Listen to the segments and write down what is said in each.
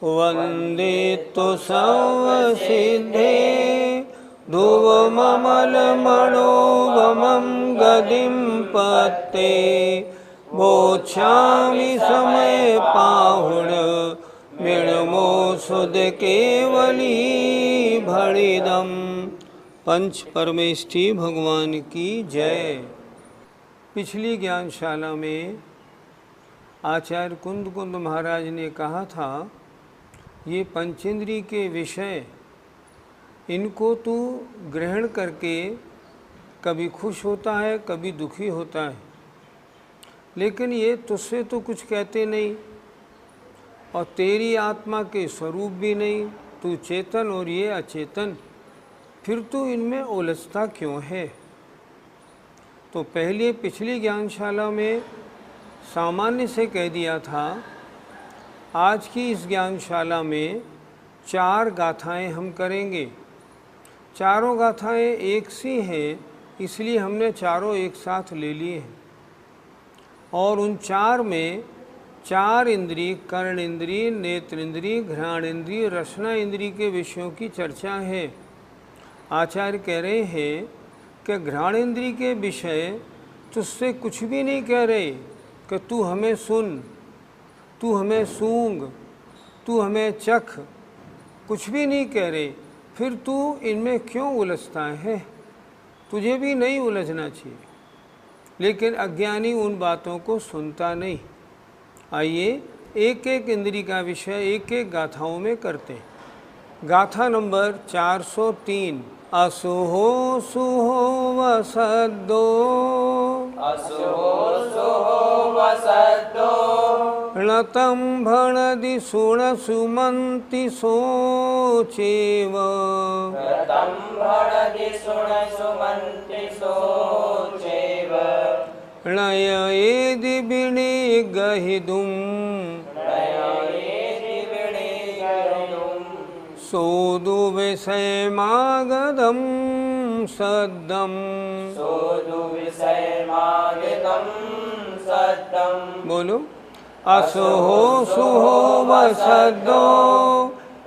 वंदे तो सर्वसिद्धे ध्रुवममलमणोगमं गदिं पत्ते बोच्छामि समय पाहुण विणमो सुध केवली भणिदम। पंच परमेष्ठी भगवान की जय। पिछली ज्ञानशाला में आचार्य कुंद महाराज ने कहा था, ये पंचेंद्रिय के विषय, इनको तू ग्रहण करके कभी खुश होता है, कभी दुखी होता है, लेकिन ये तुझसे तो कुछ कहते नहीं और तेरी आत्मा के स्वरूप भी नहीं। तू चेतन और ये अचेतन, फिर तू इनमें उलझता क्यों है? तो पहले पिछली ज्ञानशाला में सामान्य से कह दिया था। आज की इस ज्ञानशाला में 4 गाथाएं हम करेंगे। चारों गाथाएं एक सी हैं, इसलिए हमने चारों एक साथ ले लिए हैं। और उन 4 में 4 इंद्रिय, कर्ण इंद्रिय, नेत्र इंद्रिय, घ्राण इंद्रिय, रसना इंद्रिय के विषयों की चर्चा है। आचार्य कह रहे हैं कि घ्राण इंद्रिय के विषय तुझसे कुछ भी नहीं कह रहे कि तू हमें सुन, तू हमें सूंघ, तू हमें चख, कुछ भी नहीं कह रहे। फिर तू इनमें क्यों उलझता है? तुझे भी नहीं उलझना चाहिए, लेकिन अज्ञानी उन बातों को सुनता नहीं। आइए एक एक इंद्रिय का विषय एक एक गाथाओं में करते हैं। गाथा नंबर 403। असुहो सुहो वसद्दो, असुहो सुहो वसद्दो, णतं भणदि सुण सुमन्ति सोचेव, णतं भणदि सुण सुमन्ति सोचेव, णयेदि विणे गहिदुं, नयेदि विणे गहिदुं, सोदु विषयमागधं सद्दं, सोदु विषयमागधं सद्दं। बोलो। असुहो सुहो वसद्दो,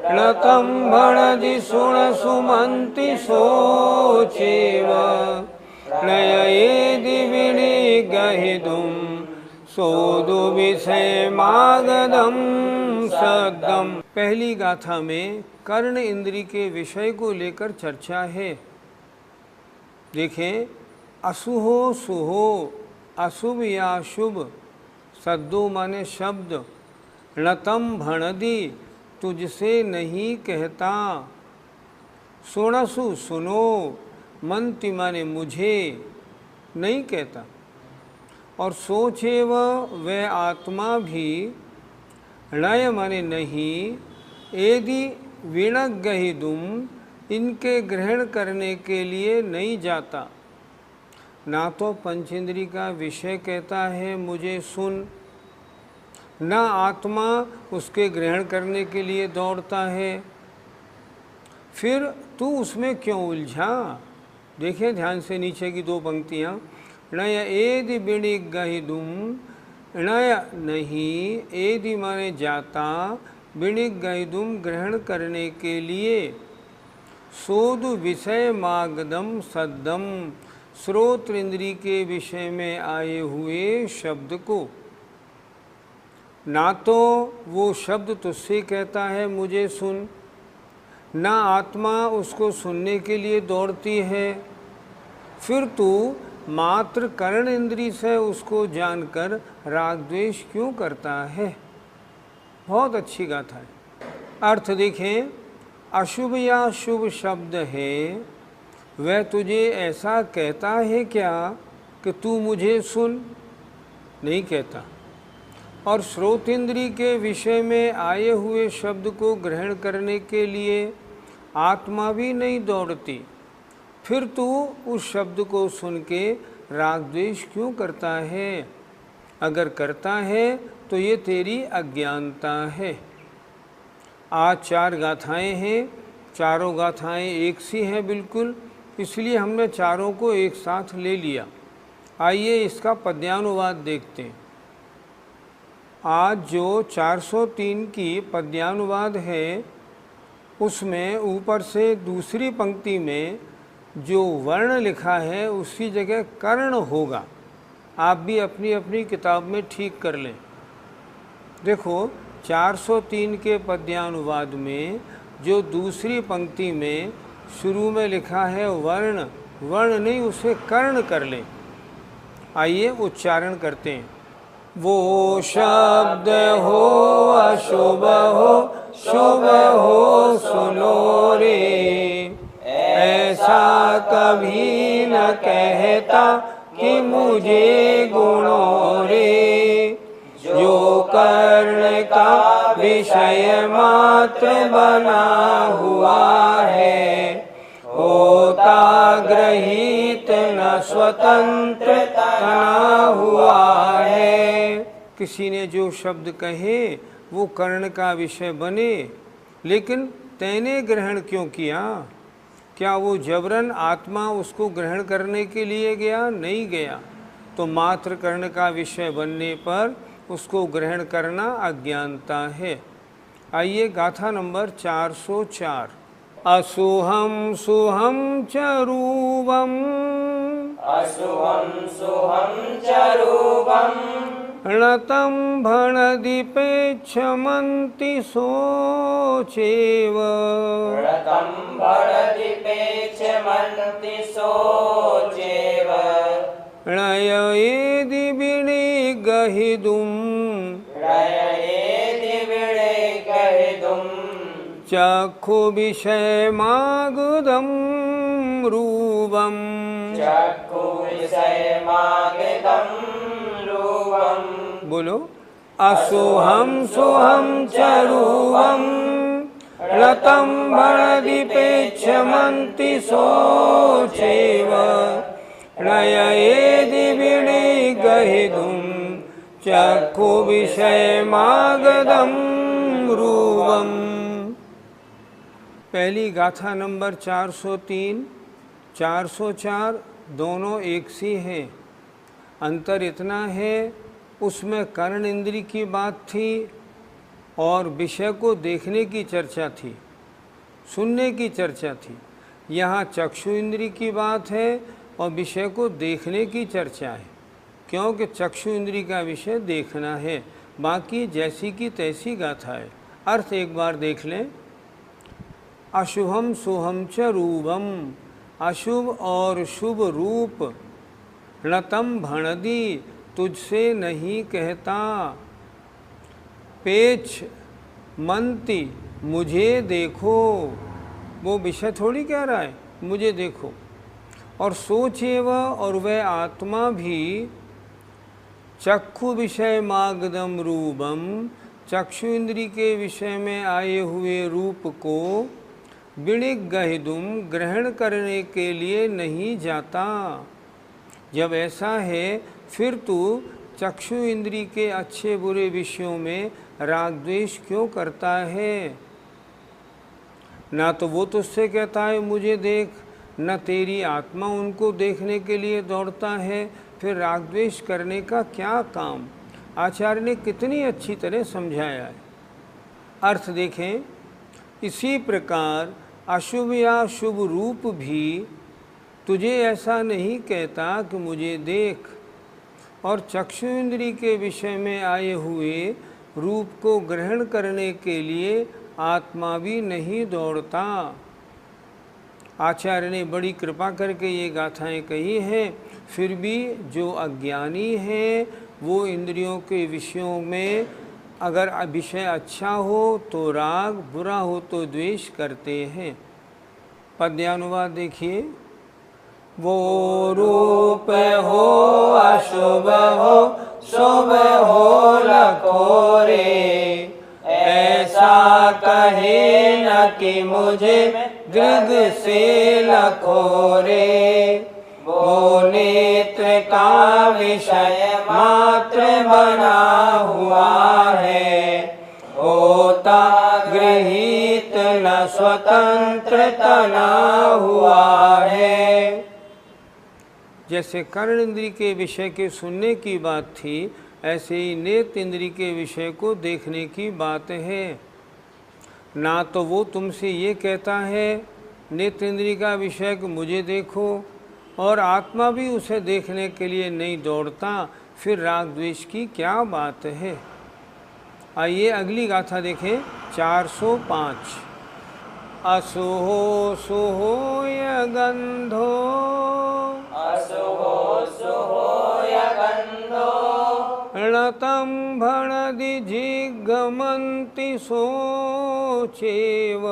णतं भणदि सुण सुमन्ति सोचेव, नयेदि विणे गहिदुं, सोदु विषयमागधं सद्दं। पहली गाथा में कर्ण इंद्रिय के विषय को लेकर चर्चा है। देखें, असुहो सुहो, अशुभ या शुभ, सद्दो माने शब्द, णतं भणदि तुझसे नहीं कहता, सुणसु सुनो, मंति माने मुझे नहीं कहता, और सोचे वह आत्मा भी, णय माने नहीं, एदि विणगहिदुम इनके ग्रहण करने के लिए नहीं जाता। ना तो पंचेंद्रिय का विषय कहता है मुझे सुन, ना आत्मा उसके ग्रहण करने के लिए दौड़ता है, फिर तू उसमें क्यों उलझा? देखिए ध्यान से नीचे की 2 पंक्तियाँ। णय एदि विणि गहिदुम, णय नहीं, एदि माने जाता, विणि गहिदुम ग्रहण करने के लिए, सोदु विषय मागदम सद्दम श्रोत्र इंद्रिय के विषय में आए हुए शब्द को। ना तो वो शब्द तुझसे कहता है मुझे सुन, ना आत्मा उसको सुनने के लिए दौड़ती है, फिर तू मात्र कर्ण इंद्रिय से उसको जानकर राग द्वेष क्यों करता है? बहुत अच्छी गाथा है। अर्थ देखें, अशुभ या शुभ शब्द है, वह तुझे ऐसा कहता है क्या कि तू मुझे सुन, नहीं कहता। और श्रोतेंद्री के विषय में आए हुए शब्द को ग्रहण करने के लिए आत्मा भी नहीं दौड़ती। फिर तू उस शब्द को सुन के राग द्वेष क्यों करता है? अगर करता है तो ये तेरी अज्ञानता है। आज 4 गाथाएं हैं, चारों गाथाएं एक सी हैं बिल्कुल, इसलिए हमने चारों को एक साथ ले लिया। आइए इसका पद्यानुवाद देखते हैं। आज जो 403 की पद्यानुवाद है उसमें ऊपर से दूसरी पंक्ति में जो वर्ण लिखा है उसी जगह कर्ण होगा। आप भी अपनी अपनी किताब में ठीक कर लें। देखो 403 के पद्यानुवाद में जो दूसरी पंक्ति में शुरू में लिखा है वर्ण, वर्ण नहीं उसे कर्ण कर लें। आइए उच्चारण करते हैं। वो शब्द हो अशुभ हो, शुभ हो सुनो रे, ऐसा कभी न कहता कि मुझे गुणों रे। जो कर्ण का विषय मात्र बना हुआ है, होता ग्रहित न स्वतंत्र तना हुआ है। किसी ने जो शब्द कहे वो कर्ण का विषय बने, लेकिन तैने ग्रहण क्यों किया? क्या वो जबरन आत्मा उसको ग्रहण करने के लिए गया? नहीं गया। तो मात्र कर्ण का विषय बनने पर उसको ग्रहण करना अज्ञानता है। आइए गाथा नंबर 404। असुहम सुहम चरूवम, असुहं सुहं चरूपं, णतं भणदिपेक्षमन्ति सोचेव। व्रतं भरदिपेक्षमन्ति सोचेव। णयेदि विनिगहितुं, प्रययेति विवेकहितुं, चक्षु विषयमागुदं रूपम्। चक्षु विषयमागतं रूपम्। बोलो असुहम सुहम चरूवम, रतं भणदिपेक्षमन्ति सोचेव। णयेदि विनिगहितुं, चक्षु विषयमागतं रूपम्। पहली गाथा नंबर 403, 404 दोनों एक सी हैं। अंतर इतना है उसमें कर्ण इंद्री की बात थी और विषय को देखने की चर्चा थी, सुनने की चर्चा थी। यहाँ चक्षु इंद्री की बात है और विषय को देखने की चर्चा है, क्योंकि चक्षु इंद्री का विषय देखना है। बाकी जैसी की तैसी गाथा है। अर्थ एक बार देख लें। अशुभम शुभम च रूपम, अशुभ और शुभ रूप। णतम भणदी, तुझसे नहीं कहता। पेच मंति, मुझे देखो। वो विषय थोड़ी कह रहा है, मुझे देखो। और सोचेव, और वह आत्मा भी चक्षु विषय मागदम रूपम, चक्षु इंद्री के विषय में आए हुए रूप को विनिगहितुं, ग्रहण करने के लिए नहीं जाता। जब ऐसा है फिर तू चक्षु इंद्री के अच्छे बुरे विषयों में राग द्वेष क्यों करता है? ना तो वो तुझसे कहता है मुझे देख, न तेरी आत्मा उनको देखने के लिए दौड़ता है, फिर राग द्वेष करने का क्या काम? आचार्य ने कितनी अच्छी तरह समझाया है। अर्थ देखें। इसी प्रकार अशुभ या शुभ रूप भी तुझे ऐसा नहीं कहता कि मुझे देख, और चक्षु इंद्री के विषय में आए हुए रूप को ग्रहण करने के लिए आत्मा भी नहीं दौड़ता। आचार्य ने बड़ी कृपा करके ये गाथाएं कही हैं। फिर भी जो अज्ञानी हैं वो इंद्रियों के विषयों में अगर विषय अच्छा हो तो राग, बुरा हो तो द्वेष करते हैं। पद्यानुवाद देखिए। वो रूप हो अशुभ हो, शुभ हो लखोरे। ऐसा कहे न कि मुझे गृग से लखोरे। वो नेत्र का विषय मात्र बना हुआ है, होता गृहीत न स्वतंत्र तना हुआ है। जैसे कर्ण इंद्री के विषय के सुनने की बात थी, ऐसे ही नेत्र इंद्री के विषय को देखने की बात है। ना तो वो तुमसे ये कहता है नेत्र इंद्री का विषय कि मुझे देखो, और आत्मा भी उसे देखने के लिए नहीं दौड़ता, फिर राग द्वेष की क्या बात है। आइए अगली गाथा देखें, 405। असुहो सुहोय गंधो, असुहो सुहोय गन्धो, णतं भणदि जिगमन्ति शोचेव।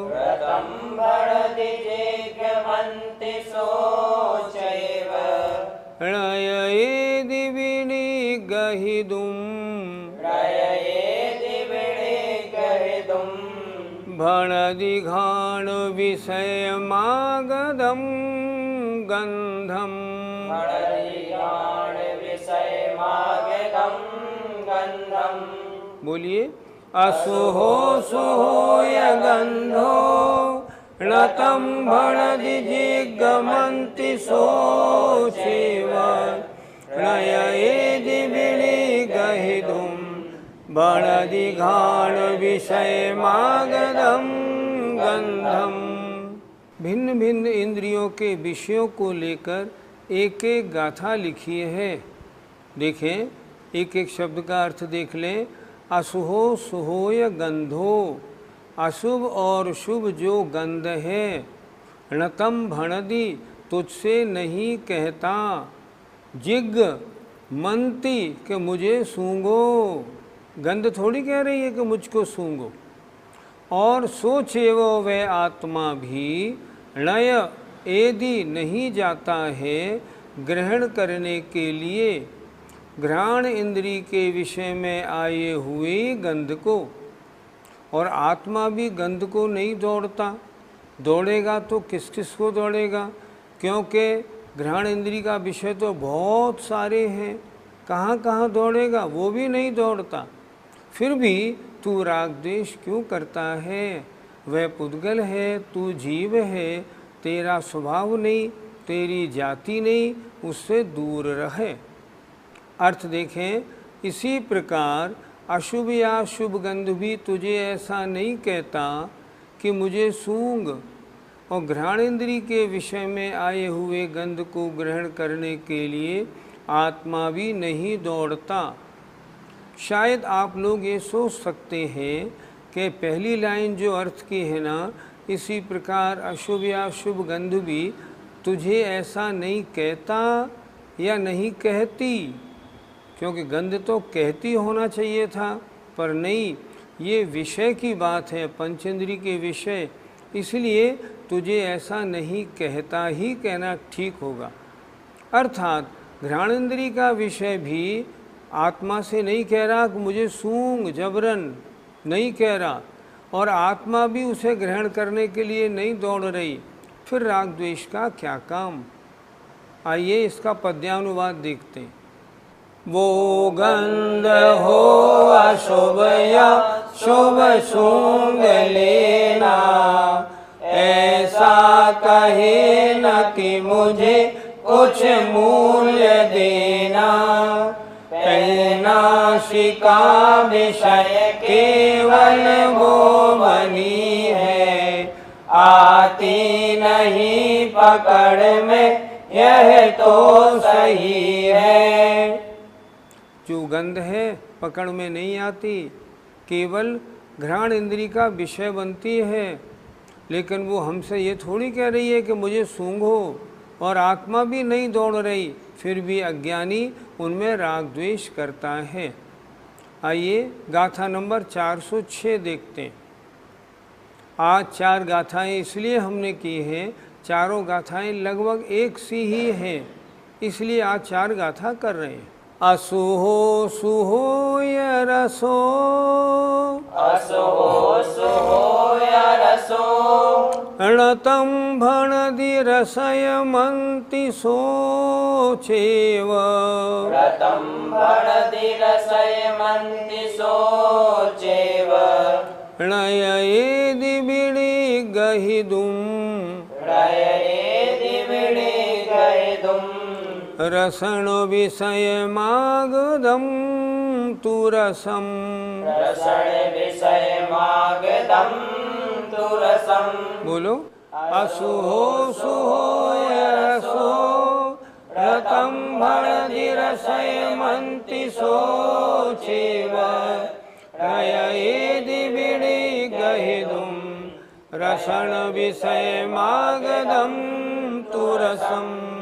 व्रतं भणति जिगमन्ति शोचैव। णयेदि विनिगहितुं, प्रययेदि विनिगहितुं, भणदि घाण विषयमागधं गन्धम्। भणदिघाण विषयमागतं गन्धम्। बोलिए, असुहो सुहोय गंधो, णतं भणदि जिगमन्ति शोचेव। णयेदि विनिगहितुं, भणदि घाण विषयमागधं गंधम। भिन्न भिन्न इंद्रियों के विषयों को लेकर एक एक गाथा लिखी है। देखें, एक एक शब्द का अर्थ देख लें। असुहो सुहोय गंधो, अशुभ और शुभ जो गंध है। णतम भणदि, तुझसे नहीं कहता। जिग मनती, कि मुझे सूंघो। गंध थोड़ी कह रही है कि मुझको सूंघो। और सोचेव वह आत्मा भी णय एदि नहीं जाता है ग्रहण करने के लिए घ्राण इंद्री के विषय में आए हुए गंध को। और आत्मा भी गंध को नहीं दौड़ता। दौड़ेगा तो किस किस को दौड़ेगा, क्योंकि घ्राण इंद्री का विषय तो बहुत सारे हैं, कहाँ कहाँ दौड़ेगा, वो भी नहीं दौड़ता। फिर भी तू राग द्वेष क्यों करता है। वह पुद्गल है, तू जीव है, तेरा स्वभाव नहीं, तेरी जाति नहीं, उससे दूर रहे। अर्थ देखें, इसी प्रकार अशुभ या शुभ गंध भी तुझे ऐसा नहीं कहता कि मुझे सूंघ। और घ्राणेन्द्रिय के विषय में आए हुए गंध को ग्रहण करने के लिए आत्मा भी नहीं दौड़ता। शायद आप लोग ये सोच सकते हैं कि पहली लाइन जो अर्थ की है ना, इसी प्रकार अशुभ या शुभ गंध भी तुझे ऐसा नहीं कहता या नहीं कहती, क्योंकि गंध तो कहती होना चाहिए था, पर नहीं, ये विषय की बात है, पंचेंद्रिय के विषय, इसलिए तुझे ऐसा नहीं कहता ही कहना ठीक होगा। अर्थात घ्राणेन्द्रिय का विषय भी आत्मा से नहीं कह रहा कि मुझे सूंघ, जबरन नहीं कह रहा, और आत्मा भी उसे ग्रहण करने के लिए नहीं दौड़ रही। फिर राग द्वेष का क्या काम। आइए इसका पद्यानुवाद देखते हैं। वो गंध हो अशुभ या शुभ सूंघ लेना, ऐसा कहे न कि मुझे कुछ मूल्य देना। नासिका विषय केवल वो बनी है, आती नहीं पकड़ में यह तो सही है। जो गंध है पकड़ में नहीं आती, केवल घ्राण इंद्रिय का विषय बनती है। लेकिन वो हमसे ये थोड़ी कह रही है कि मुझे सूंघो, और आत्मा भी नहीं दौड़ रही, फिर भी अज्ञानी उनमें राग द्वेष करता है। आइए गाथा नंबर 406 देखते हैं। आज 4 गाथाएं इसलिए हमने की हैं, चारों गाथाएं लगभग एक सी ही हैं, इसलिए आज 4 गाथा कर रहे हैं। असुहो सुहो य रसो, असुहो सुहो य रसो, णतं भणदि रसयमन्ति सोचेव, व्रतं भणदि रसयमन्ति सोचेव, णययेदि विडिगहिदुं, णययेदि विडिगहिदुं, रसण विषयमागधं तु रसं, रसण विषयमागधं तु रसं। बोलो। असुहो सुहो य रसो, रतं भणदि रसयमन्ति सोचेव, णययेदि विडिगहिदुं, रसण विषयमागधं तु रसम्।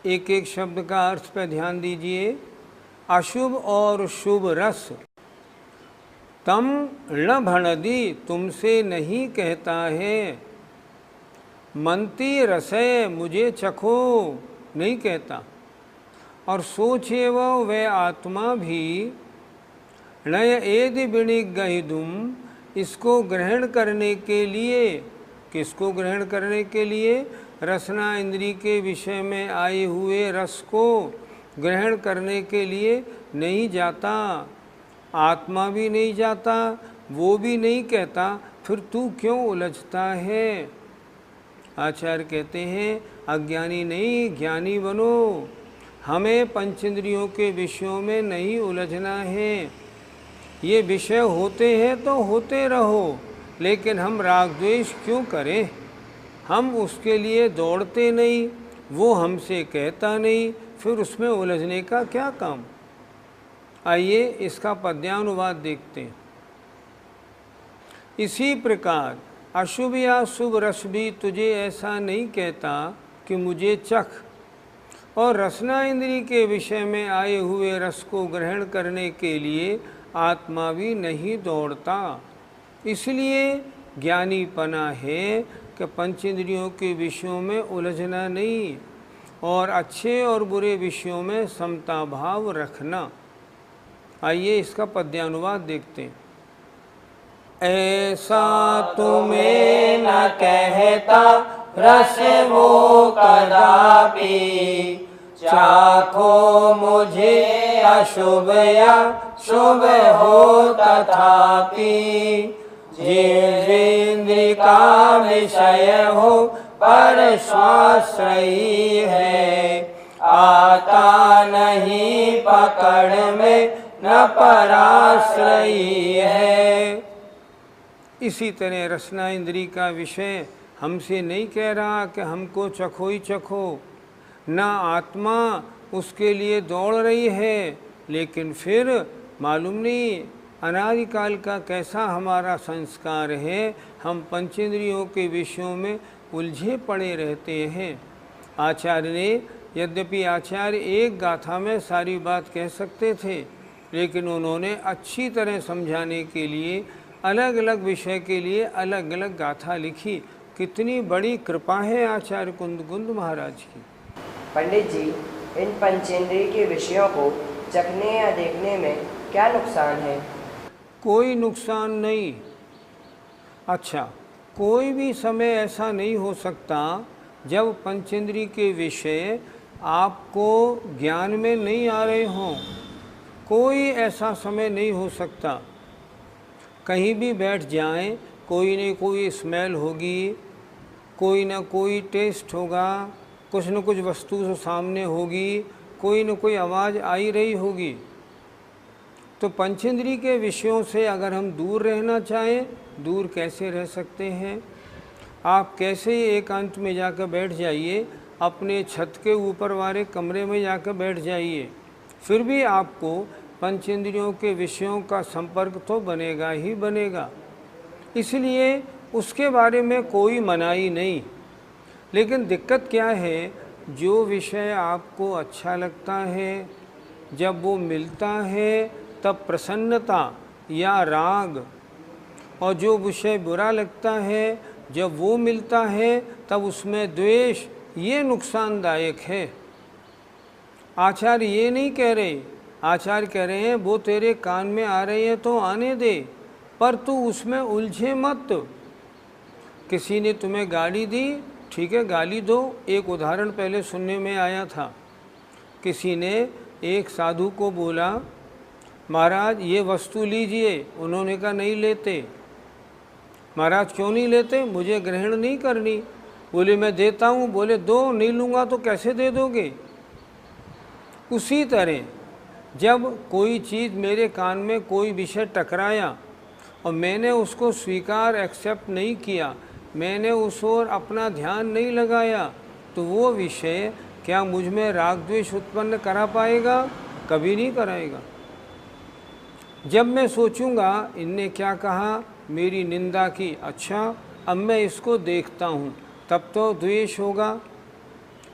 एक एक शब्द का अर्थ पर ध्यान दीजिए। अशुभ और शुभ रस, तम न भणदि, तुमसे नहीं कहता है, मंती रसय, मुझे चखो नहीं कहता, और सोचे वह आत्मा भी, नय एदि विडिगहिदुं, इसको ग्रहण करने के लिए, किसको ग्रहण करने के लिए? रसना इंद्री के विषय में आए हुए रस को ग्रहण करने के लिए नहीं जाता, आत्मा भी नहीं जाता, वो भी नहीं कहता, फिर तू क्यों उलझता है? आचार्य कहते हैं अज्ञानी नहीं ज्ञानी बनो, हमें पंचेंद्रियों के विषयों में नहीं उलझना है। ये विषय होते हैं तो होते रहो, लेकिन हम राग द्वेष क्यों करें? हम उसके लिए दौड़ते नहीं, वो हमसे कहता नहीं, फिर उसमें उलझने का क्या काम? आइए इसका पद्यानुवाद देखते हैं। इसी प्रकार अशुभ या शुभ रस भी तुझे ऐसा नहीं कहता कि मुझे चख, और रसना इंद्री के विषय में आए हुए रस को ग्रहण करने के लिए आत्मा भी नहीं दौड़ता। इसलिए ज्ञानीपना है कि पंचेंद्रियों के विषयों में उलझना नहीं और अच्छे और बुरे विषयों में समता भाव रखना। आइए इसका पद्यानुवाद देखते हैं। ऐसा तुम्हें न कहता रस वो कदापि, चाखो मुझे अशुभ या शुभ हो तथापि, जिनेन्द्रिय का विषय हो पर स्वाश्रयी है, आता नहीं पकड़ में न पराश्रयी है। इसी तरह रसना इंद्री का विषय हमसे नहीं कह रहा कि हमको चखो ही चखो, ना आत्मा उसके लिए दौड़ रही है, लेकिन फिर मालूम नहीं अनादिकाल का कैसा हमारा संस्कार है, हम पंचेंद्रियों के विषयों में उलझे पड़े रहते हैं। आचार्य ने, यद्यपि आचार्य एक गाथा में सारी बात कह सकते थे, लेकिन उन्होंने अच्छी तरह समझाने के लिए अलग अलग विषय के लिए अलग अलग गाथा लिखी। कितनी बड़ी कृपा है आचार्य कुंद महाराज की। पंडित जी, इन पंचेंद्रिय के विषयों को चखने या देखने में क्या नुकसान है? कोई नुकसान नहीं। अच्छा, कोई भी समय ऐसा नहीं हो सकता जब पंचेंद्रिय के विषय आपको ज्ञान में नहीं आ रहे हों। कोई ऐसा समय नहीं हो सकता। कहीं भी बैठ जाएं, कोई न कोई स्मेल होगी, कोई न कोई टेस्ट होगा, कुछ न कुछ वस्तु जो सामने होगी, कोई न कोई आवाज़ आई रही होगी। तो पंचेंद्रिय के विषयों से अगर हम दूर रहना चाहें, दूर कैसे रह सकते हैं? आप कैसे ही एकांत में जाकर बैठ जाइए, अपने छत के ऊपर वाले कमरे में जाकर बैठ जाइए, फिर भी आपको पंचेंद्रियों के विषयों का संपर्क तो बनेगा ही बनेगा। इसलिए उसके बारे में कोई मनाही नहीं। लेकिन दिक्कत क्या है, जो विषय आपको अच्छा लगता है, जब वो मिलता है तब प्रसन्नता या राग, और जो विषय बुरा लगता है जब वो मिलता है तब उसमें द्वेष ये नुकसानदायक है। आचार्य ये नहीं कह रहे, आचार्य कह रहे हैं वो तेरे कान में आ रहे हैं तो आने दे, पर तू उसमें उलझे मत। किसी ने तुम्हें गाली दी, ठीक है गाली दो। एक उदाहरण पहले सुनने में आया था, किसी ने एक साधु को बोला महाराज ये वस्तु लीजिए, उन्होंने कहा नहीं लेते। महाराज क्यों नहीं लेते? मुझे ग्रहण नहीं करनी। बोले मैं देता हूँ। बोले दो, नहीं लूँगा तो कैसे दे दोगे? उसी तरह जब कोई चीज़ मेरे कान में कोई विषय टकराया और मैंने उसको स्वीकार एक्सेप्ट नहीं किया, मैंने उस ओर अपना ध्यान नहीं लगाया, तो वो विषय क्या मुझ में राग द्वेष उत्पन्न करा पाएगा? कभी नहीं कराएगा। जब मैं सोचूंगा इनने क्या कहा, मेरी निंदा की, अच्छा अब मैं इसको देखता हूँ, तब तो द्वेष होगा।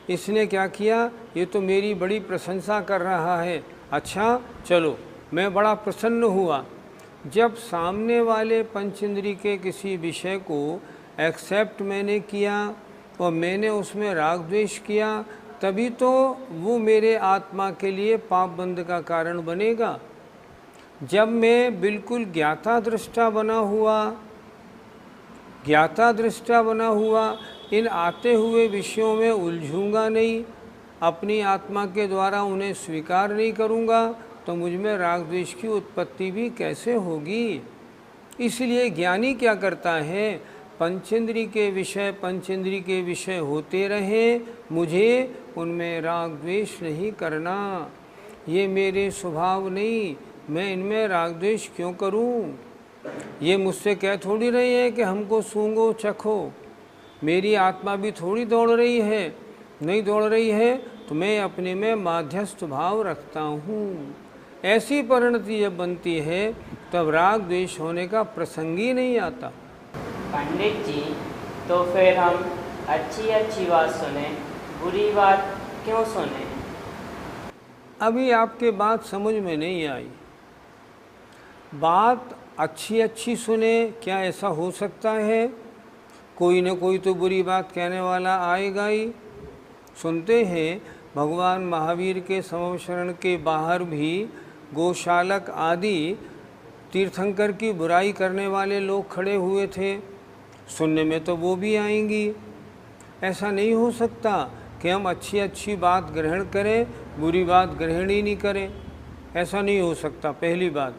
इसने क्या किया, ये तो मेरी बड़ी प्रशंसा कर रहा है, अच्छा चलो मैं बड़ा प्रसन्न हुआ। जब सामने वाले पंचेंद्रिय के किसी विषय को एक्सेप्ट मैंने किया और मैंने उसमें राग द्वेष किया, तभी तो वो मेरे आत्मा के लिए पाप बंध का कारण बनेगा। जब मैं बिल्कुल ज्ञाता दृष्टा बना हुआ इन आते हुए विषयों में उलझूंगा नहीं, अपनी आत्मा के द्वारा उन्हें स्वीकार नहीं करूंगा, तो मुझ में राग द्वेष की उत्पत्ति भी कैसे होगी? इसलिए ज्ञानी क्या करता है, पंचेंद्रिय के विषय होते रहे, मुझे उनमें राग द्वेष नहीं करना, ये मेरे स्वभाव नहीं, मैं इनमें राग द्वेष क्यों करूं? ये मुझसे कह थोड़ी रहे हैं कि हमको सूंघो चखो। मेरी आत्मा भी थोड़ी दौड़ रही है, नहीं दौड़ रही है तो मैं अपने में माध्यस्थ भाव रखता हूँ। ऐसी परिणति जब बनती है तब राग द्वेष होने का प्रसंग ही नहीं आता। पंडित जी, तो फिर हम अच्छी बात सुने, बुरी बात क्यों सुने? अभी आपके बात समझ में नहीं आई। बात अच्छी सुने, क्या ऐसा हो सकता है? कोई न कोई तो बुरी बात कहने वाला आएगा ही। सुनते हैं भगवान महावीर के समवशरण के बाहर भी गोशालक आदि तीर्थंकर की बुराई करने वाले लोग खड़े हुए थे, सुनने में तो वो भी आएंगी। ऐसा नहीं हो सकता कि हम अच्छी बात ग्रहण करें, बुरी बात ग्रहण ही नहीं करें, ऐसा नहीं हो सकता, पहली बात।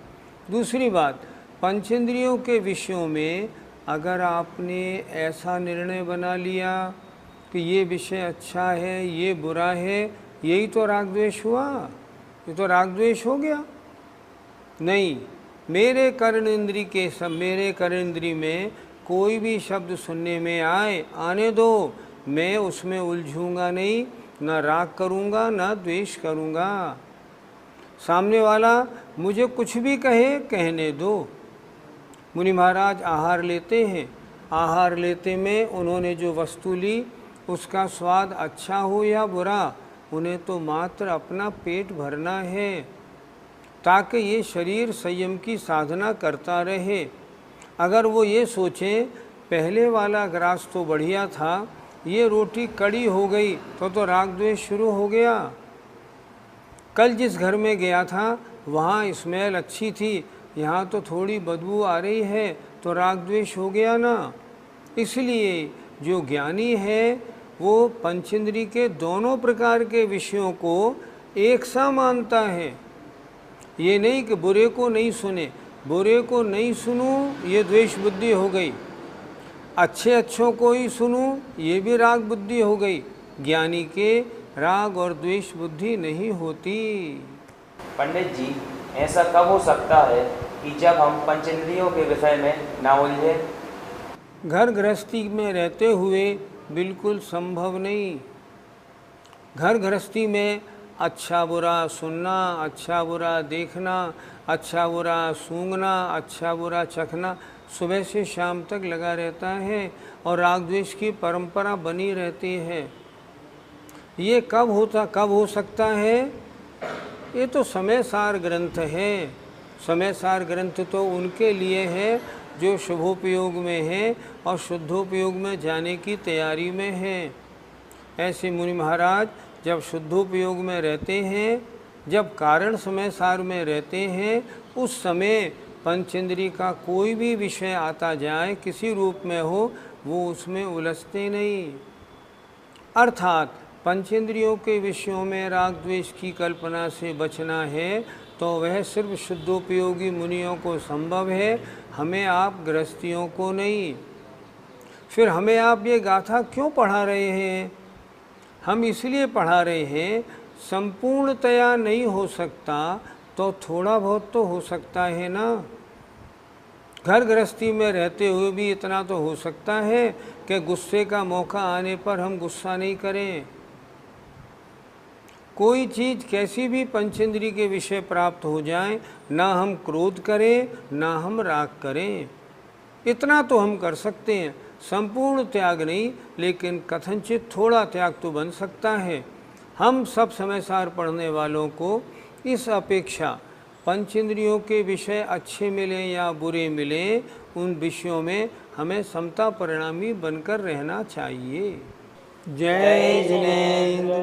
दूसरी बात, पंचेंद्रियों के विषयों में अगर आपने ऐसा निर्णय बना लिया कि ये विषय अच्छा है, ये बुरा है, यही तो राग द्वेष हुआ, ये तो राग द्वेष हो गया। नहीं, मेरे कर्णेंद्रिय में कोई भी शब्द सुनने में आए, आने दो, मैं उसमें उलझूंगा नहीं, न राग करूंगा न द्वेष करूंगा। सामने वाला मुझे कुछ भी कहे, कहने दो। मुनि महाराज आहार लेते हैं, आहार लेते में उन्होंने जो वस्तु ली उसका स्वाद अच्छा हो या बुरा, उन्हें तो मात्र अपना पेट भरना है, ताकि ये शरीर संयम की साधना करता रहे। अगर वो ये सोचें पहले वाला ग्रास तो बढ़िया था, ये रोटी कड़ी हो गई, तो राग द्वेष शुरू हो गया। कल जिस घर में गया था वहाँ स्मेल अच्छी थी, यहाँ तो थोड़ी बदबू आ रही है, तो राग द्वेष हो गया ना। इसलिए जो ज्ञानी है वो पंचेंद्रिय के दोनों प्रकार के विषयों को एक सा मानता है। ये नहीं कि बुरे को नहीं सुने, बुरे को नहीं सुनूं ये द्वेष बुद्धि हो गई, अच्छों को ही सुनूं ये भी राग बुद्धि हो गई। ज्ञानी के राग और द्वेष बुद्धि नहीं होती। पंडित जी, ऐसा कब हो सकता है कि जब हम पंचेंद्रियों के विषय में ना उलझे? घर गृहस्थी में रहते हुए बिल्कुल संभव नहीं। घर गृहस्थी में अच्छा बुरा सुनना, अच्छा बुरा देखना, अच्छा बुरा सूंघना, अच्छा बुरा चखना सुबह से शाम तक लगा रहता है और राग द्वेष की परंपरा बनी रहती है। ये कब हो सकता है? ये तो समय सार ग्रंथ है। समय सार ग्रंथ तो उनके लिए है जो शुभोपयोग में है और शुद्धोपयोग में जाने की तैयारी में है। ऐसे मुनि महाराज जब शुद्धोपयोग में रहते हैं, जब कारण समय सार में रहते हैं, उस समय पंचेंद्रिय का कोई भी विषय आता जाए, किसी रूप में हो, वो उसमें उलझते नहीं। अर्थात पंचेंद्रियों के विषयों में राग द्वेष की कल्पना से बचना है तो वह सिर्फ शुद्धोपयोगी मुनियों को संभव है, हमें आप गृहस्थियों को नहीं। फिर हमें आप ये गाथा क्यों पढ़ा रहे हैं? हम इसलिए पढ़ा रहे हैं, संपूर्णतया नहीं हो सकता तो थोड़ा बहुत तो हो सकता है ना। घर गृहस्थी में रहते हुए भी इतना तो हो सकता है कि गुस्से का मौका आने पर हम गुस्सा नहीं करें। कोई चीज़ कैसी भी पंचेंद्रिय के विषय प्राप्त हो जाए, ना हम क्रोध करें ना हम राग करें, इतना तो हम कर सकते हैं। संपूर्ण त्याग नहीं, लेकिन कथनचित थोड़ा त्याग तो बन सकता है। हम सब समय सार पढ़ने वालों को इस अपेक्षा पंचेंद्रियों के विषय अच्छे मिलें या बुरे मिलें, उन विषयों में हमें समता परिणामी बनकर रहना चाहिए। जय जिनेंद्र।